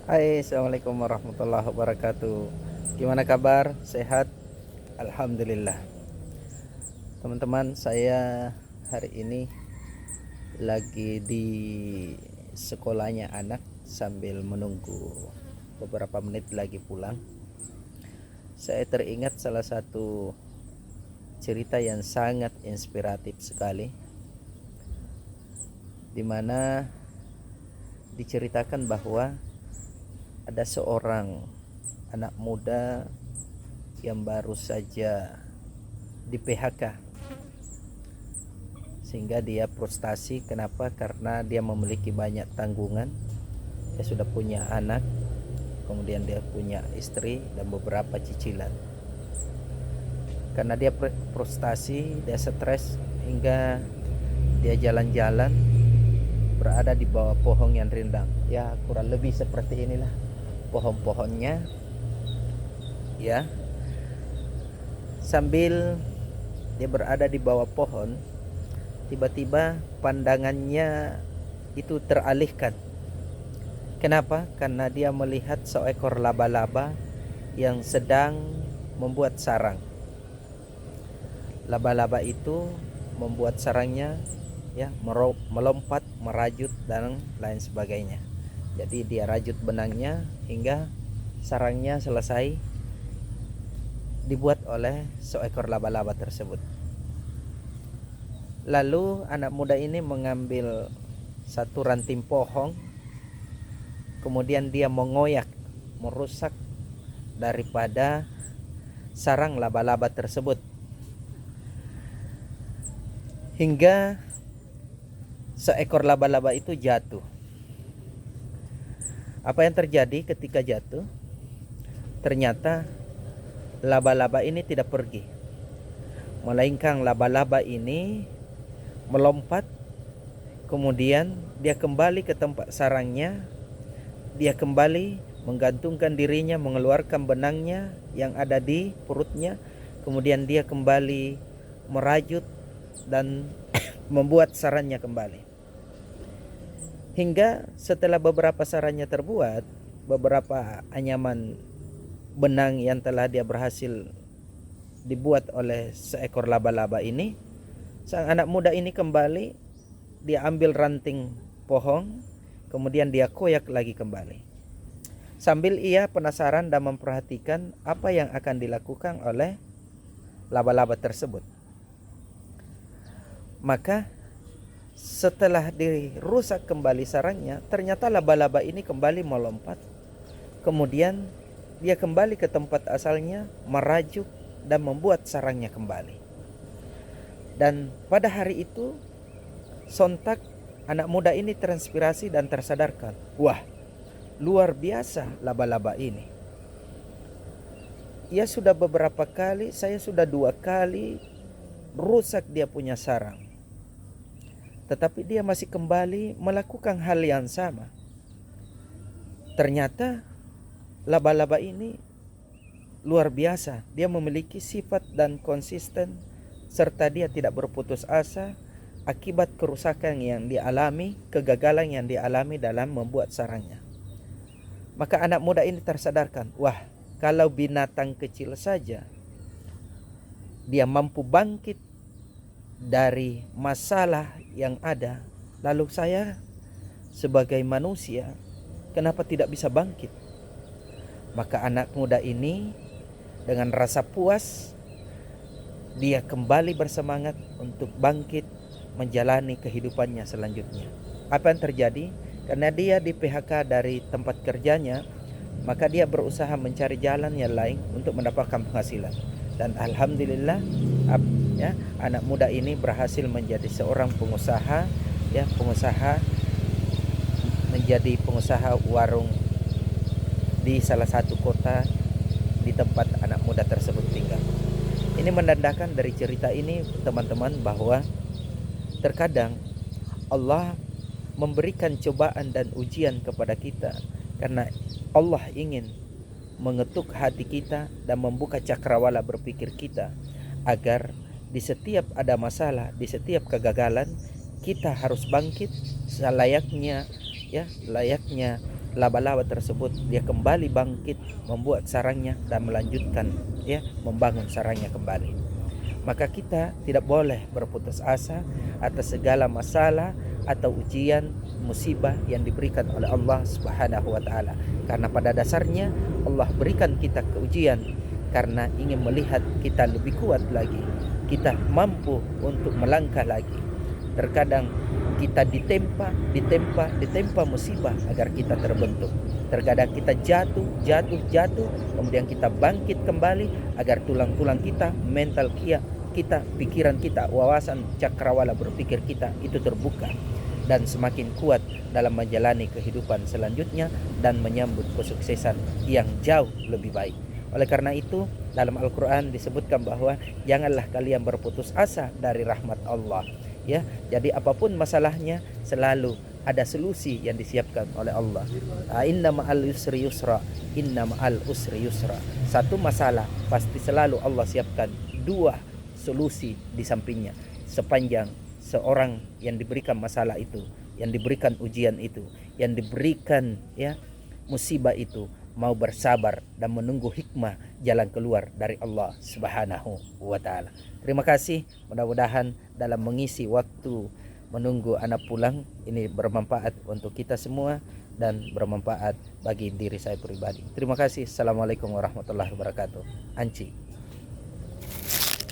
Hai, assalamualaikum warahmatullahi wabarakatuh. Gimana kabar? Sehat? Alhamdulillah. Teman-teman, saya hari ini lagi di sekolahnya anak sambil menunggu beberapa menit lagi pulang. Saya teringat salah satu cerita yang sangat inspiratif sekali, di mana diceritakan bahwa ada seorang anak muda yang baru saja di PHK, sehingga dia frustasi. Kenapa? Karena dia memiliki banyak tanggungan. Dia sudah punya anak, kemudian dia punya istri dan beberapa cicilan. Karena dia frustasi, dia stres, hingga dia jalan-jalan berada di bawah pohon yang rindang. Ya, kurang lebih seperti inilah pohon-pohonnya, ya. Sambil dia berada di bawah pohon, tiba-tiba pandangannya itu teralihkan. Kenapa? Karena dia melihat seekor laba-laba yang sedang membuat sarang. Laba-laba itu membuat sarangnya, ya, melompat, merajut dan lain sebagainya. Jadi dia rajut benangnya hingga sarangnya selesai dibuat oleh seekor laba-laba tersebut. Lalu anak muda ini mengambil satu ranting pohon, kemudian dia mengoyak, merusak daripada sarang laba-laba tersebut, hingga seekor laba-laba itu jatuh. Apa yang terjadi ketika jatuh? Ternyata laba-laba ini tidak pergi, melainkan laba-laba ini melompat, kemudian dia kembali ke tempat sarangnya. Dia kembali menggantungkan dirinya, mengeluarkan benangnya yang ada di perutnya, kemudian dia kembali merajut dan membuat sarangnya kembali. Hingga setelah beberapa sarangnya terbuat, beberapa anyaman benang yang telah dia berhasil dibuat oleh seekor laba-laba ini, sang anak muda ini kembali, dia ambil ranting pohon, kemudian dia koyak lagi kembali, sambil ia penasaran dan memperhatikan apa yang akan dilakukan oleh laba-laba tersebut. Maka setelah dirusak kembali sarangnya, ternyata laba-laba ini kembali melompat, kemudian dia kembali ke tempat asalnya, merajuk dan membuat sarangnya kembali. Dan pada hari itu sontak anak muda ini terinspirasi dan tersadarkan, wah, luar biasa laba-laba ini. Ia sudah beberapa kali, saya sudah 2 kali rusak dia punya sarang, tetapi dia masih kembali melakukan hal yang sama. Ternyata laba-laba ini luar biasa. Dia memiliki sifat dan konsisten, serta dia tidak berputus asa akibat kerusakan yang dialami, kegagalan yang dialami dalam membuat sarangnya. Maka anak muda ini tersadarkan, wah, kalau binatang kecil saja dia mampu bangkit dari masalah yang ada, lalu saya sebagai manusia kenapa tidak bisa bangkit? Maka anak muda ini dengan rasa puas, dia kembali bersemangat untuk bangkit menjalani kehidupannya selanjutnya. Apa yang terjadi? Karena dia di PHK dari tempat kerjanya, maka dia berusaha mencari jalan yang lain untuk mendapatkan penghasilan. Dan alhamdulillah, ya, anak muda ini berhasil menjadi seorang pengusaha, ya, menjadi pengusaha warung di salah satu kota di tempat anak muda tersebut tinggal. Ini menandakan dari cerita ini, teman-teman, bahwa terkadang Allah memberikan cobaan dan ujian kepada kita karena Allah ingin mengetuk hati kita dan membuka cakrawala berpikir kita, agar di setiap ada masalah, di setiap kegagalan, kita harus bangkit selayaknya, ya, layaknya laba-laba tersebut dia kembali bangkit, membuat sarangnya dan melanjutkan membangun sarangnya kembali. Maka kita tidak boleh berputus asa atas segala masalah atau ujian, musibah yang diberikan oleh Allah Subhanahu wa taala. Karena pada dasarnya Allah berikan kita keujian karena ingin melihat kita lebih kuat lagi, kita mampu untuk melangkah lagi. Terkadang kita ditempa musibah agar kita terbentuk. Terkadang kita jatuh, kemudian kita bangkit kembali agar tulang-tulang kita, mental kita, pikiran kita, wawasan cakrawala berpikir kita itu terbuka dan semakin kuat dalam menjalani kehidupan selanjutnya dan menyambut kesuksesan yang jauh lebih baik. Oleh karena itu, dalam Al-Quran disebutkan bahwa janganlah kalian berputus asa dari rahmat Allah. Ya, jadi apapun masalahnya selalu ada solusi yang disiapkan oleh Allah. Inna ma'al usri yusra, inna ma'al usri yusra. Satu masalah pasti selalu Allah siapkan dua solusi di sampingnya. Sepanjang seorang yang diberikan masalah itu, yang diberikan ujian itu, yang diberikan musibah itu mau bersabar dan menunggu hikmah jalan keluar dari Allah Subhanahu wa taala. Terima kasih, mudah-mudahan dalam mengisi waktu menunggu anak pulang ini bermanfaat untuk kita semua dan bermanfaat bagi diri saya pribadi. Terima kasih. Assalamualaikum warahmatullahi wabarakatuh. Anci.